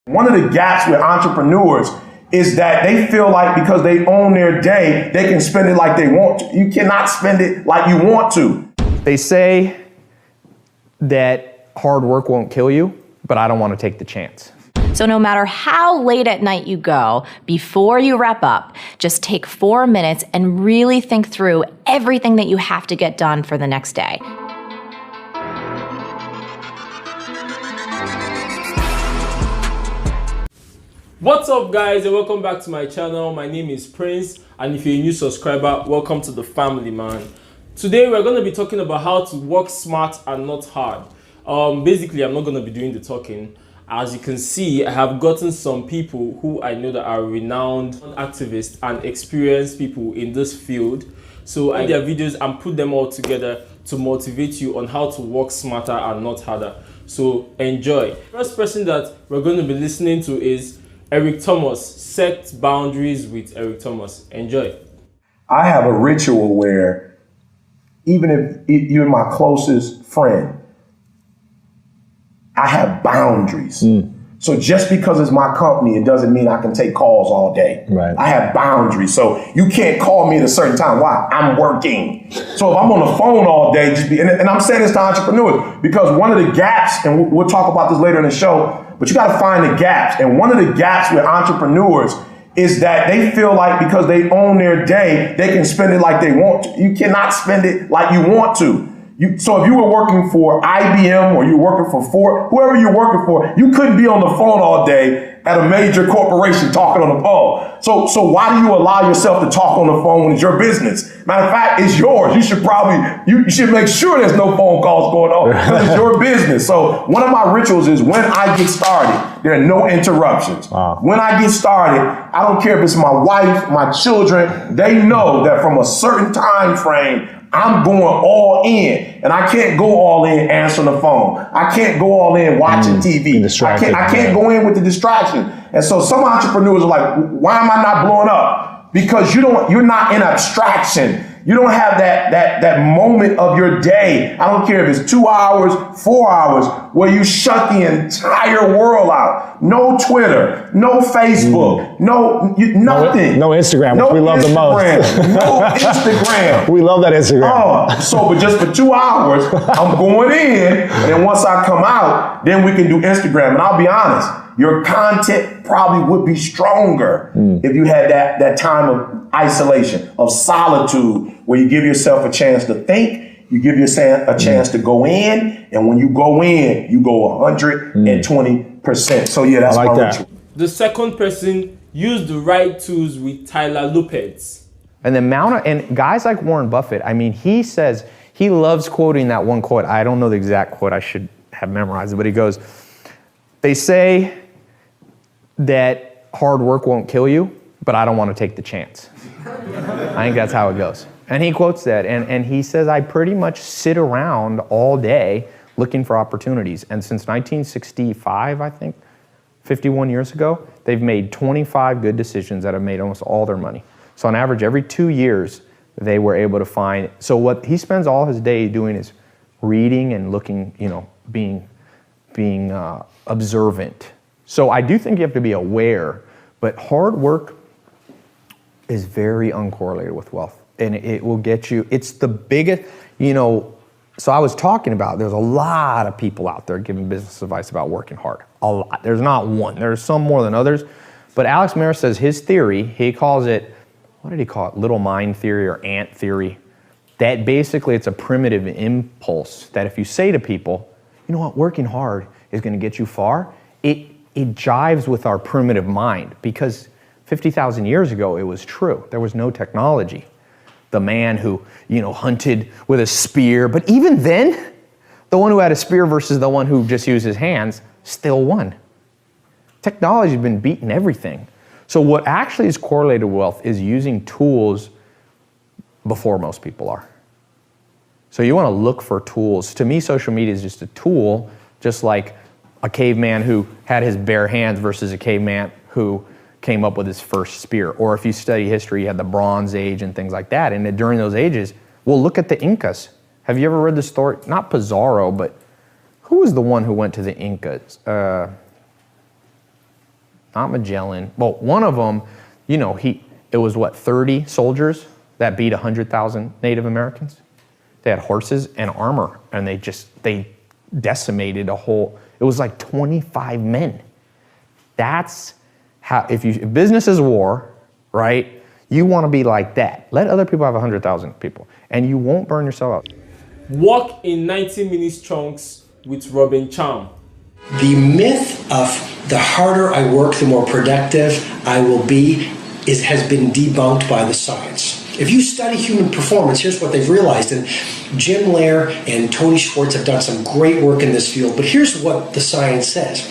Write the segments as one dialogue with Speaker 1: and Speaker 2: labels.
Speaker 1: One of the gaps with entrepreneurs is that they feel like because they own their day, they can spend it like they want to. You cannot spend it like you want to.
Speaker 2: They say that hard work won't kill you, but I don't want to take the chance.
Speaker 3: So no matter how late at night you go, before you wrap up, just take 4 minutes and really think through everything that you have to get done for the next day.
Speaker 4: What's up, guys, and welcome back to my channel. My name is Prince, and if you're a new subscriber, welcome to the family, man. Today we're going to be talking about how to work smart and not hard. Basically, I'm not going to be doing the talking. As you can see, I have gotten some people who I know that are renowned activists and experienced people in this field. So I did their videos and put them all together to motivate you on how to work smarter and not harder. So enjoy. First person that we're going to be listening to is Eric Thomas. Set boundaries with Eric Thomas. Enjoy.
Speaker 1: I have a ritual where even if you're my closest friend, I have boundaries. So just because it's my company, it doesn't mean I can take calls all day.
Speaker 5: Right.
Speaker 1: I have boundaries. So you can't call me at a certain time. Why? I'm working. So if I'm on the phone all day, and I'm saying this to entrepreneurs, because one of the gaps, and we'll talk about this later in the show, but you got to find the gaps. And one of the gaps with entrepreneurs is that they feel like because they own their day, they can spend it like they want to. You cannot spend it like you want to. So if you were working for IBM or you were working for Ford, whoever you're working for, you couldn't be on the phone all day at a major corporation talking on the phone. So why do you allow yourself to talk on the phone when it's your business? Matter of fact, it's yours. You should make sure there's no phone calls going on because it's your business. So one of my rituals is when I get started, there are no interruptions.
Speaker 5: Wow.
Speaker 1: When I get started, I don't care if it's my wife, my children, they know that from a certain time frame, I'm going all in, and I can't go all in answering the phone. I can't go all in watching TV. I can't go in with the distraction. And so some entrepreneurs are like, why am I not blowing up? Because you're not in abstraction. You don't have that moment of your day. I don't care if it's 2 hours, 4 hours, where you shut the entire world out. No Twitter, no Facebook, nothing.
Speaker 5: No Instagram, which we love the most.
Speaker 1: No Instagram.
Speaker 5: We love that Instagram.
Speaker 1: But just for 2 hours, I'm going in, and then once I come out, then we can do Instagram. And I'll be honest, your content probably would be stronger if you had that time of isolation, of solitude, where you give yourself a chance to think, you give yourself a chance to go in, and when you go in, you go 120%. So yeah, that's my ritual.
Speaker 4: The second person, use the right tools with Tyler Lopez.
Speaker 2: And the amount of, and guys like Warren Buffett, I mean, he says, he loves quoting that one quote. I don't know the exact quote, I should have memorized it, but he goes, they say that hard work won't kill you, but I don't want to take the chance. I think that's how it goes. And he quotes that, and he says, I pretty much sit around all day looking for opportunities. And since 1965, I think, 51 years ago, they've made 25 good decisions that have made almost all their money. So on average, every 2 years, they were able to find, so what he spends all his day doing is reading and looking, being observant. So I do think you have to be aware, but hard work is very uncorrelated with wealth, and it will get you, it's the biggest, so I was talking about, there's a lot of people out there giving business advice about working hard, a lot. There's not one, there's some more than others, but Alex Mayer says his theory, he calls it, what did he call it? Little mind theory or ant theory, that basically it's a primitive impulse that if you say to people, you know what, working hard is gonna get you far, it jives with our primitive mind because 50,000 years ago, it was true. There was no technology. The man who, hunted with a spear, but even then, the one who had a spear versus the one who just used his hands still won. Technology's been beating everything. So what actually is correlated with wealth is using tools before most people are. So you want to look for tools. To me, social media is just a tool, just like a caveman who had his bare hands versus a caveman who came up with his first spear. Or if you study history, you had the Bronze Age and things like that. And during those ages, well, look at the Incas. Have you ever read the story? Not Pizarro, but who was the one who went to the Incas? not Magellan. Well, one of them, you know, it was what, 30 soldiers that beat 100,000 Native Americans? They had horses and armor, and they decimated a whole, it was like 25 men. That's how, if business is war, right? You want to be like that. Let other people have 100,000 people, and you won't burn yourself out.
Speaker 4: Walk in 90 minutes chunks with Robin Charm.
Speaker 6: The myth of the harder I work, the more productive I will be has been debunked by the science. If you study human performance, here's what they've realized, and Jim Lair and Tony Schwartz have done some great work in this field, but here's what the science says.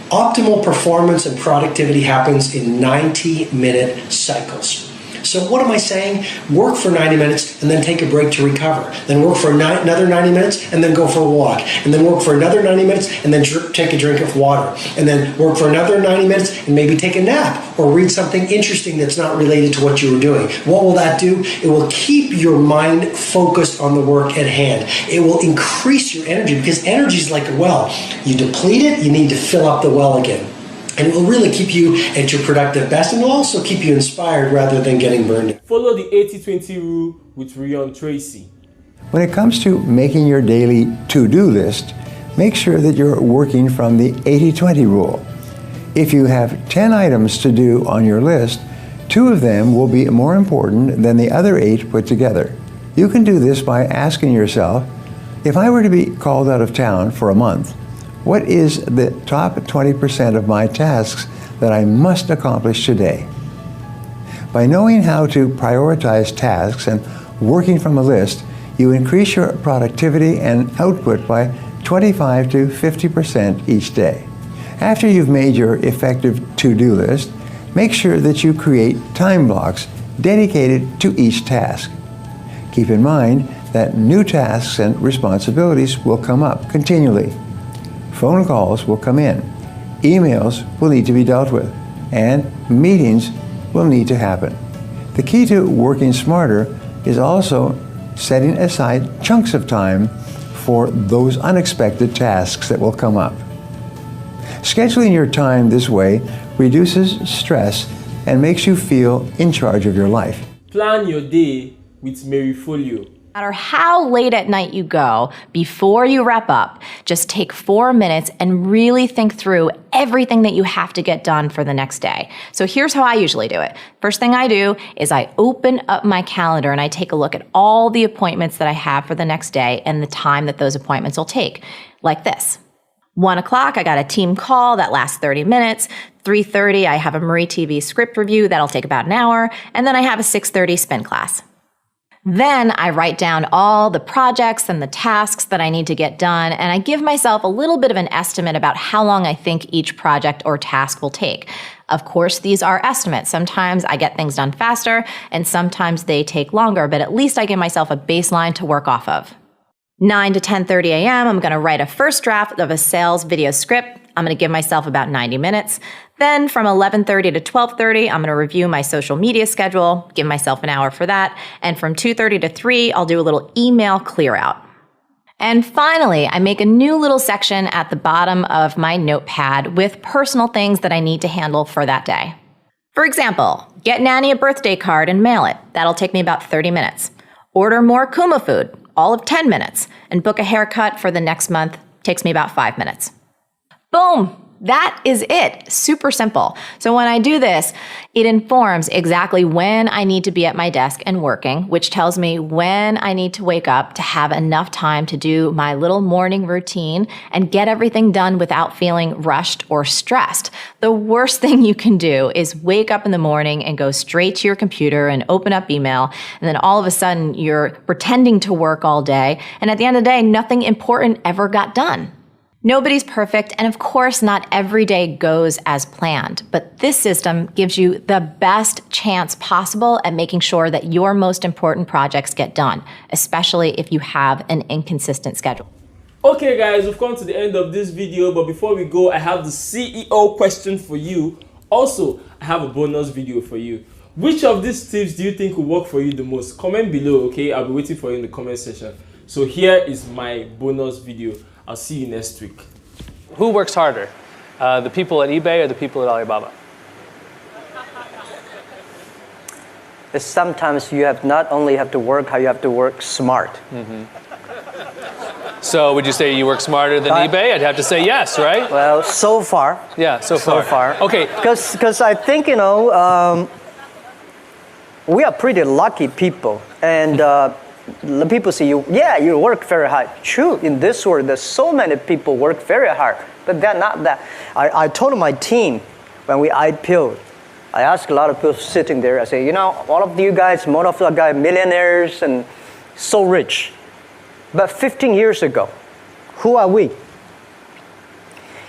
Speaker 6: Optimal performance and productivity happens in 90-minute cycles. So what am I saying? Work for 90 minutes and then take a break to recover. Then work for another 90 minutes and then go for a walk. And then work for another 90 minutes and then take a drink of water. And then work for another 90 minutes and maybe take a nap or read something interesting that's not related to what you were doing. What will that do? It will keep your mind focused on the work at hand. It will increase your energy, because energy is like a well. You deplete it, you need to fill up the well again. And it will really keep you at your productive best, and it will also keep you inspired rather than getting burned.
Speaker 4: Follow the 80-20 rule with Rion Tracy.
Speaker 7: When it comes to making your daily to-do list, make sure that you're working from the 80-20 rule. If you have 10 items to do on your list, 2 of them will be more important than the other 8 put together. You can do this by asking yourself, if I were to be called out of town for a month, what is the top 20% of my tasks that I must accomplish today? By knowing how to prioritize tasks and working from a list, you increase your productivity and output by 25 to 50% each day. After you've made your effective to-do list, make sure that you create time blocks dedicated to each task. Keep in mind that new tasks and responsibilities will come up continually. Phone calls will come in, emails will need to be dealt with, and meetings will need to happen. The key to working smarter is also setting aside chunks of time for those unexpected tasks that will come up. Scheduling your time this way reduces stress and makes you feel in charge of your life.
Speaker 4: Plan your day with Mary Forleo.
Speaker 3: No matter how late at night you go, before you wrap up, just take 4 minutes and really think through everything that you have to get done for the next day. So here's how I usually do it. First thing I do is I open up my calendar and I take a look at all the appointments that I have for the next day and the time that those appointments will take, like this. 1 o'clock, I got a team call that lasts 30 minutes. 3:30, I have a Marie TV script review that'll take about an hour. And then I have a 6:30 spin class. Then I write down all the projects and the tasks that I need to get done, and I give myself a little bit of an estimate about how long I think each project or task will take. Of course, these are estimates. Sometimes I get things done faster, and sometimes they take longer, but at least I give myself a baseline to work off of. 9 to 10:30 a.m., I'm going to write a first draft of a sales video script. I'm going to give myself about 90 minutes. Then from 11:30 to 12:30, I'm going to review my social media schedule, give myself an hour for that. And from 2:30 to 3, I'll do a little email clear out. And finally, I make a new little section at the bottom of my notepad with personal things that I need to handle for that day. For example, get Nanny a birthday card and mail it. That'll take me about 30 minutes. Order more Kuma food, all of 10 minutes. And book a haircut for the next month, takes me about 5 minutes. Boom! That is it. Super simple. So when I do this, it informs exactly when I need to be at my desk and working, which tells me when I need to wake up to have enough time to do my little morning routine and get everything done without feeling rushed or stressed. The worst thing you can do is wake up in the morning and go straight to your computer and open up email, and then all of a sudden you're pretending to work all day, and at the end of the day, nothing important ever got done. Nobody's perfect, and of course, not every day goes as planned, but this system gives you the best chance possible at making sure that your most important projects get done, especially if you have an inconsistent schedule.
Speaker 4: Okay guys, we've come to the end of this video, but before we go, I have the CEO question for you. Also, I have a bonus video for you. Which of these tips do you think will work for you the most? Comment below, okay? I'll be waiting for you in the comment section. So here is my bonus video. I'll see you next week.
Speaker 8: Who works harder? The people at eBay or the people at Alibaba?
Speaker 9: It's sometimes you have not only have to work hard, you have to work smart.
Speaker 8: So would you say you work smarter than eBay? I'd have to say yes, right?
Speaker 9: Well, so far.
Speaker 8: Yeah, so far. Okay.
Speaker 9: Because I think, you know, we are pretty lucky people. And the people say, you work very hard. True, in this world, there's so many people work very hard. But they're not that. I told my team when we IPO'd, I asked a lot of people sitting there, I say, you know, all of you guys, most of you guys, millionaires and so rich. But 15 years ago, who are we?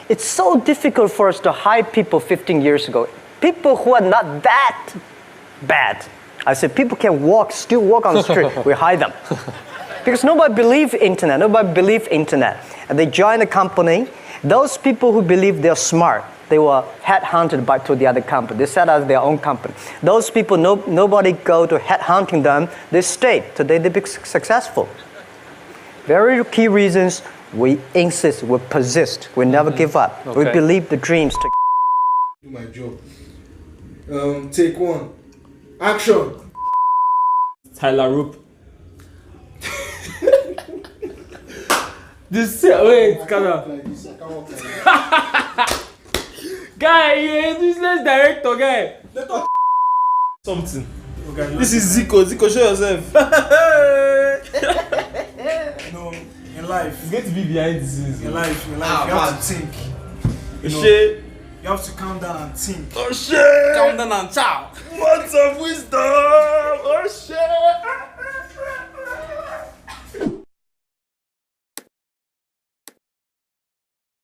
Speaker 9: It's so difficult for us to hire people 15 years ago. People who are not that bad. I said, people can still walk on the street. We hire them. Because nobody believes internet. And they join the company. Those people who believe they're smart, they were headhunted to the other company. They set up their own company. Those people, nobody go to headhunting them. They stayed. Today they be successful. Very key reasons, we insist, we persist, we never give up.
Speaker 4: Okay.
Speaker 9: We believe the dreams.
Speaker 10: Do my job. Take one. Action.
Speaker 4: Tyler Roop. Wait, Kara. Guy, you're a useless director, guy. Something. Okay, this is Zico. Zico, show yourself.
Speaker 10: No, in life.
Speaker 4: It's going to be behind the scenes.
Speaker 10: In life, you have to think. You have to calm down and think.
Speaker 4: Oh shit!
Speaker 10: Calm down and chow.
Speaker 4: Words of wisdom! Oh shit!